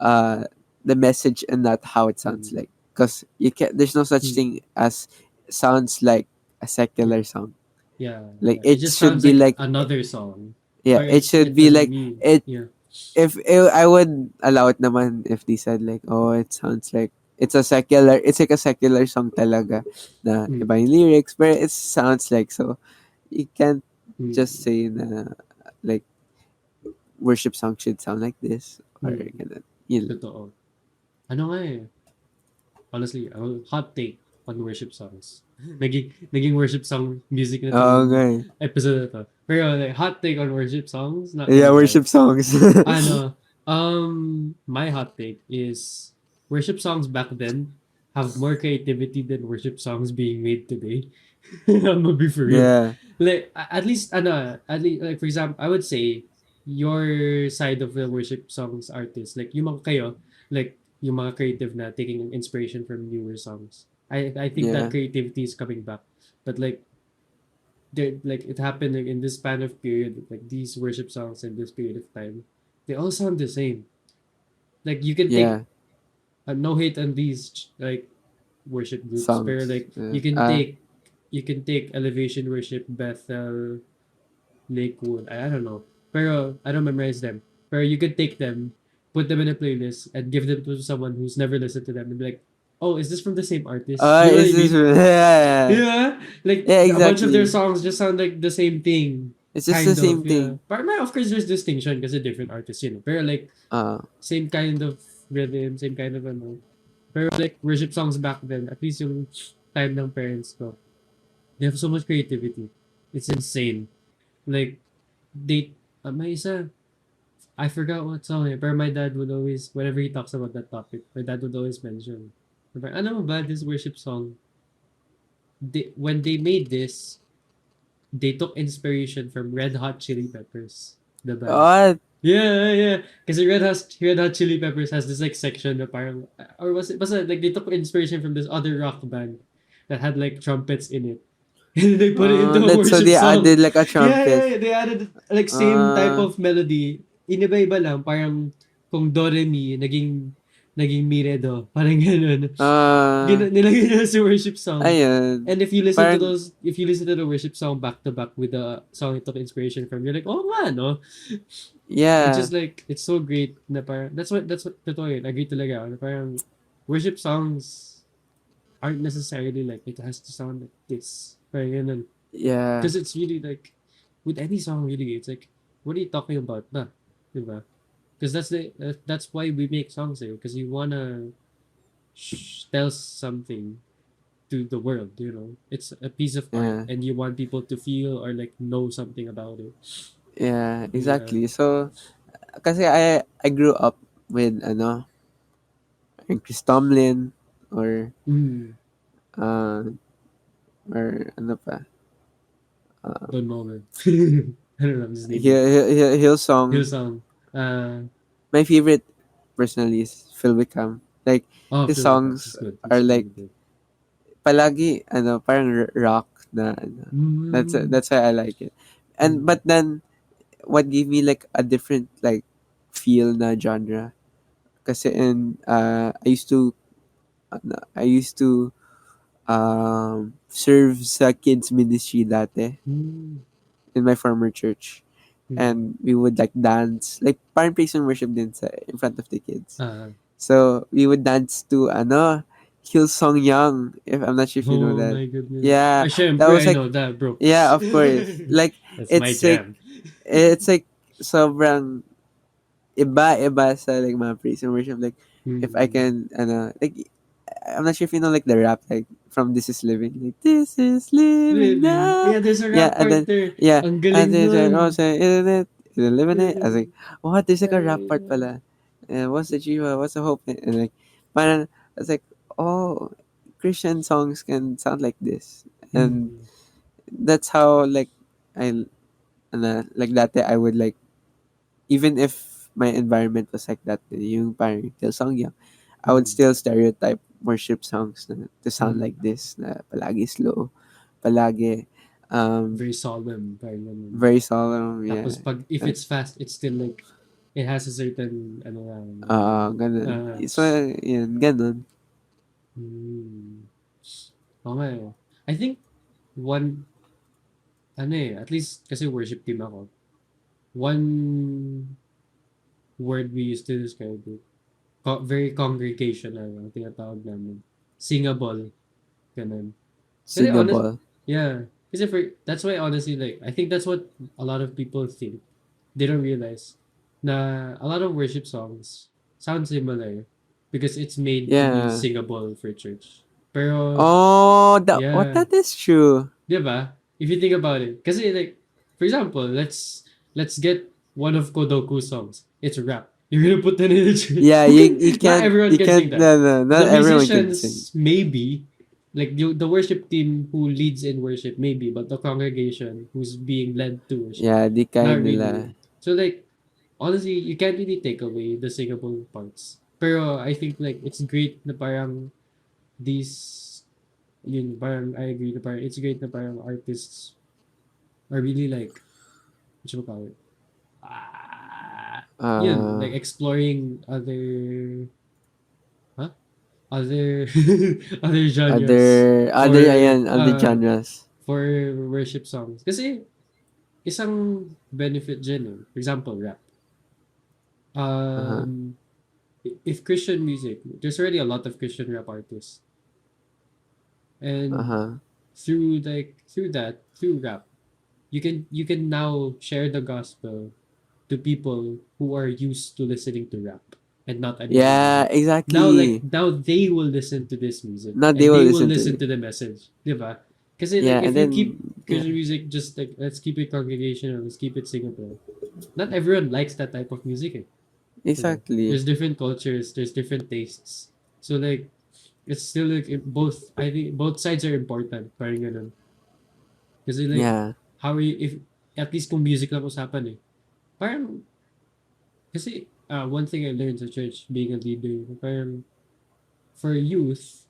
uh the message and not how it sounds Mm. like. Because you can there's no such Mm. thing as sounds like a Yeah. secular song. Yeah. Like Yeah. It it just should sounds be like like, another song. yeah, But it should it be doesn't like mean. it. Yeah. If I would allow it naman if they said like, oh, it sounds like it's like a secular song talaga na iba Mm. yung lyrics, but it sounds like, so you can't just Mm. say na like worship song should sound like this or Mm. ganun. Yun lang. Totoo. Ano nga eh. Honestly, a hot take on worship songs. Naging worship song music na Oo nga tong eh. episode na to. Pero like, hot take on worship songs, not Yeah, gonna lie. worship songs. Ano, my hot take is worship songs back then have more creativity than worship songs being made today. I'm gonna be for real. Yeah. Like at least like for example, I would say your side of the worship songs artist, like yung mga kayo, like yung mga creative na taking inspiration from newer songs. I think that Yeah. creativity is coming back. But like like it happened like, in this span of period, like these worship songs in this period of time, they all sound the same. Like you can take Yeah. no hate on these like worship groups, but Songs. like Yeah. you can take Elevation Worship, Bethel, Lakewood. I don't know. Pero I don't memorize them. Pero you could take them, put them in a playlist, and give them to someone who's never listened to them and be like, oh, is this from the same artist? You know what Is I this mean? yeah. Yeah. Like Yeah, a bunch of their exactly. songs just sound like the same thing. It's just the Kind same of, yeah. thing. But of course there's distinction because they're different artists, you know. Pero like Uh same kind of rhythm, same kind of ano. Pero like worship songs back then, at least yung time ng parents ko, they have so much creativity. It's insane. Like they may isa, I forgot what song eh, pero my dad would always, whenever he talks about that topic, my dad would always mention, ano ba, this worship song, when they made this, they took inspiration from Red Hot Chili Peppers, the band. what? Yeah, yeah. Because Red Hot Chili Peppers has this like section na parang, or was it like they took inspiration from this other rock band that had like trumpets in it. And they put it into a That's so worship they song. added like a Yeah, yeah, trumpet. yeah. They added like same type Uh of melody. Iniba-iba lang. Parang kung do, re, mi, naging mi, re, do. Parang ganun. uh Nilagay nila sa worship song. ayun. And Parang if you listen to the worship song back to back with the song it took inspiration from, you're like, oh nga, no? It's yeah. just like, it's so great na parang, that's what, totoo yun. Agree talaga ako na parang, worship songs aren't necessarily like, it has to sound like this. Parang ganun. Yeah. Because it's really like, with any song really, it's like, what are you talking about ba? Diba? Because that's why we make songs eh. Because you wanna tell something to the world, you know. It's a piece of art Yeah. and you want people to feel or like know something about it. Yeah, Yeah. exactly. So kasi I grew up with yung Chris Tomlin or Mm. uh or ano pa, Don't know man. I don't know, I'm just naming. Hillsong. Hillsong. Uh, My favorite personally is Phil Wickham. Like oh, his Phil Wickham. songs It's good. are It's like really good. palagi parang rock na Mm. that's why I like it. And Mm. but then what gave me like a different like feel na genre kasi I used to serve sa kids ministry dati Mm. in my former church. Mm. And we would like dance, like parang praise and worship din sa in front of the kids. Ah. So we would dance to Hillsong Young, if I'm not sure if you know Oh that. my goodness. Yeah, that Syempre, was I like, know that, bro. yeah, of course. Like That's my it's like jam. it's like sobrang iba sa like mga praise and worship. Like if I Mm. can like I'm not sure if you know like the rap like from This Is Living, like This Is Living Living. now. Yeah, there's a Yeah, rap and then part there. yeah, Ang and galing then nun. also isn't it? Is it living it? I was like, what? There's like a rap part pala. And what's the jiwa? What's the hope? And like, parang I was like, oh, Christian songs can sound like this, and Mm. that's how like I like that I would like even if my environment was like that, yung parang song young, I would Mm. still stereotype worship songs na to sound Mm. like this, na palagi slow, palagi Very solemn. Parang ganun. very solemn, yeah. Tapos pag, if Uh, it's fast, it's still like, it has a certain, ano lang, ganun. uh, So, yun, ganun. mm, okay. I think one, ano at least kasi worship team ako. One word we used to describe it, very congregational ang tinatawag namin. Singable, ganun. Kasi honest, Singable. yeah. Kasi that's why honestly, like, I think that's what a lot of people think. They don't realize na a lot of worship songs sound similar because it's made to be Yeah. singable for church. Pero, Oh, yeah, that is true. di ba? If you think about it. Kasi like, for example, let's get one of Kodoku's songs. It's rap. You're gonna put that in the church. Yeah, Not everyone you can sing can't, that. no, The not everyone can sing. musicians, maybe, like the worship team who leads in worship, maybe, but the congregation who's being led to worship, Yeah, di kaya not really. nila. So like, honestly, you can't really take away the singable parts. Pero I think like it's great na parang these, yun, parang I agree na parang it's great na parang artists are really like, what you call it? Yun, Uh, like exploring other, huh? Other, other genres for, other genres. for worship songs. Kasi, isang benefit dyan eh. For example, rap. Uh-huh. If Christian music, there's already a lot of Christian rap artists. And Uh-huh. through rap, you can now share the gospel to people who are used to listening to rap and not any other Yeah, music. exactly. Now they will listen to this music Now they and will they will listen to listen it. to the message, di ba? Kasi like Yeah, if and you then keep yeah, Christian music just like let's keep it congregational, let's keep it singable. Not everyone likes that type of music. Eh. Diba? exactly. There's different cultures, there's different tastes. So like it's still like both I think both sides are important. Parang ganun. Kasi like Yeah. how are you if at least kung music lang usapan eh. Parang kasi one thing I learned sa church being a leader, parang for youth,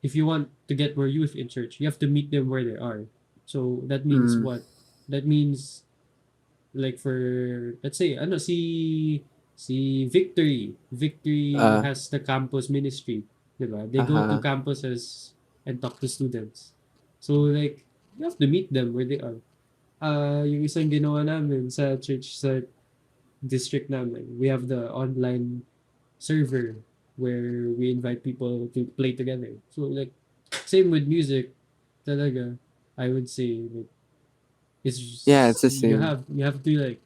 if you want to get more youth in church, you have to meet them where they are. So that means Mm. what? That means like for let's say ano si Victory Uh, has the campus ministry, diba? They go to uh-huh. campuses and talk to students. So like you have to meet them where they are. Yung isang ginawa namin sa church sa district namin, we have the online server where we invite people to play together. So like same with music, talaga, I would say like it's Yeah, it's just, the same. you have to like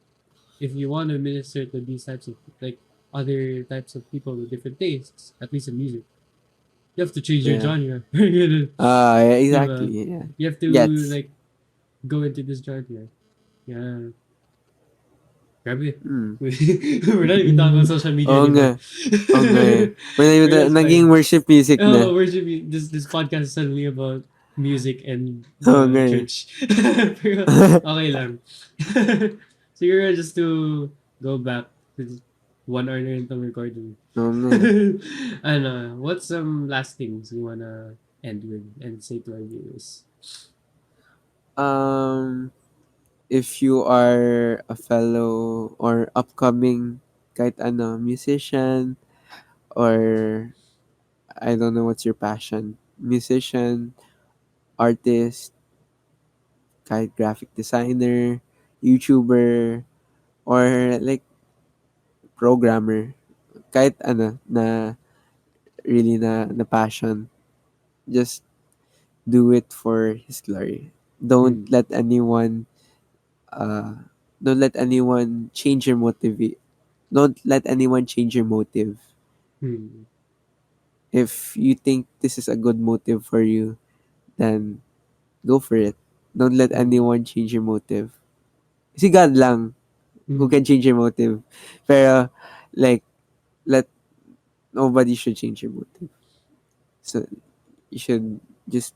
if you want to minister to these types of like other types of people with different tastes, at least in music, you have to change your Yeah. genre. Ganun, Yeah, diba? exactly. Yeah. You have to Gets. like go into this genre. Yeah. Grabe. Mm. We're not even talking about social media Oo nga. anymore. Oo nga eh. But that's Naging fine. worship music Oh, na. worship this podcast is suddenly about music and Oo nga eh. church. Pero okay lang. Siguro just to go back to 1 hour na rin itong recording. Oo nga eh. Ano, what's some last things you wanna end with and say to our viewers? If you are a fellow or upcoming kahit ano, musician or I don't know what's your passion. musician, artist, kahit graphic designer, YouTuber, or like programmer, kahit ano na really na passion, just do it for His glory. Don't Mm. let anyone uh don't let anyone change your motive. Don't let anyone change your motive. Mm. If you think this is a good motive for you, then go for it. Don't let Mm. anyone change your motive. Si God lang who can Mm. change your motive. Pero like let nobody should change your motive. So you should just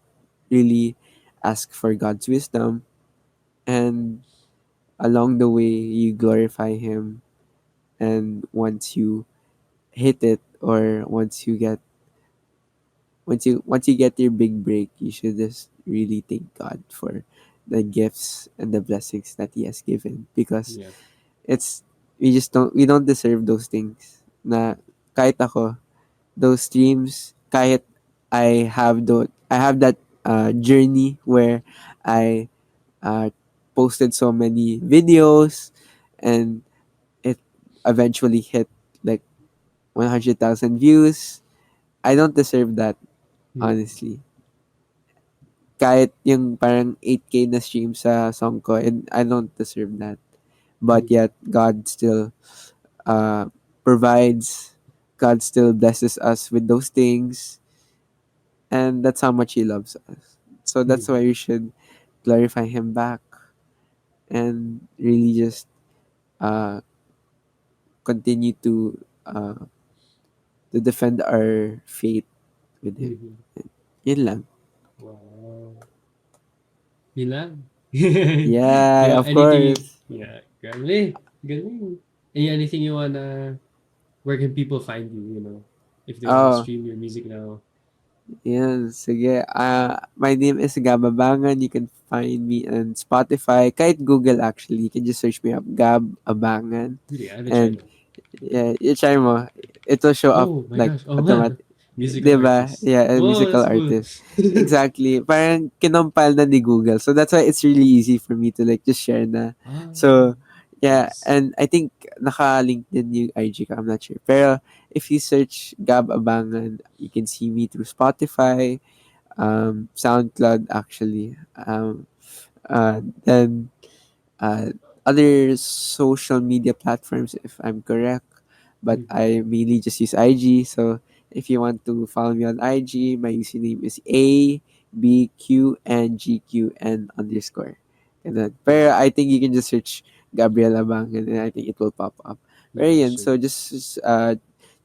really ask for God's wisdom, and along the way you glorify him, and once you hit it, or once you get your big break, you should just really thank God for the gifts and the blessings that he has given, because Yeah. it's we don't deserve those things. Na kahit ako, those dreams, kahit I have that journey where I posted so many videos, and it eventually hit like 100,000 views. I don't deserve that, Mm. honestly. Kahit yung parang 8K na stream sa song ko, and I don't deserve that. But Mm. yet, God still uh, provides. God still blesses us with those things. And that's how much He loves us. So that's why Mm. we should glorify Him back, and really just uh, continue to defend our faith with Him. Mm. Yun lang. Wow. Bilang. Yeah, Yeah, of anything you, course. yeah, galing. Galing. Anything you wanna, where can people find you, if they wanna Oh, stream your music now? yan. Sige. My name is Gab Abangan. You can find me on Spotify. Kahit Google, actually. You can just search me up, Gab Abangan. Really, I haven't tried And that. yeah, i-try mo. It will show up Oh my like gosh. Oh nga. automatic. Musical Diba? artist. Yeah, a Whoa, musical that's cool. artist. Exactly. Parang kinompile na ni Google. So that's why it's really easy for me to like just share na. Ah, So, yeah. nice. And I think naka-link din yung IG ko. I'm not sure. Pero if you search Gab Abangan, you can see me through Spotify, SoundCloud actually. Then uh, other social media platforms, if I'm correct. But Mm-hmm. I mainly just use IG. So if you want to follow me on IG, my username is ABQNGQN_. Ganun. Yeah, Pero I think you can just search Gabriela Bang, and I think it will pop up. Pero yeah, yun, sure. so just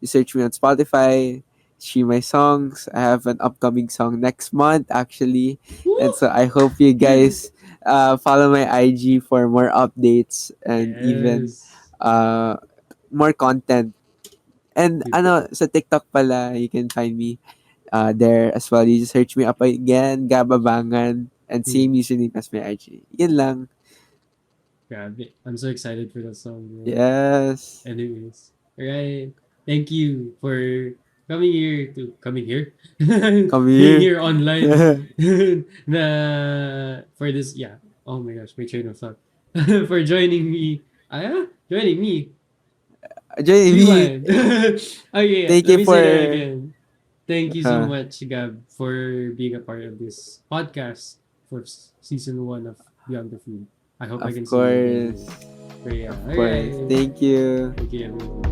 search me on Spotify, stream my songs. I have an upcoming song next month, actually. And Woo! so I hope you guys follow my IG for more updates, and even Yes. uh, more content. And Super. ano, sa TikTok pala, you can find me there as well. You just search me up again, Gab Abangan, and same Mm. username as my IG. Yun lang. Grabe. I'm so excited for that song, bro. Yes. Anyways, alright. Thank you for coming here, Come being here. here online, na for this. Yeah. Oh my gosh, my train of thought. For joining me. JV, Rewind. Okay, thank let you me say that for again. Thank you so uh, much, Gab, for being a part of this podcast for season one of Beyond the Food. I hope I of can see you again course. here. But yeah, Of course. alright. Thank you. Thank you, everyone.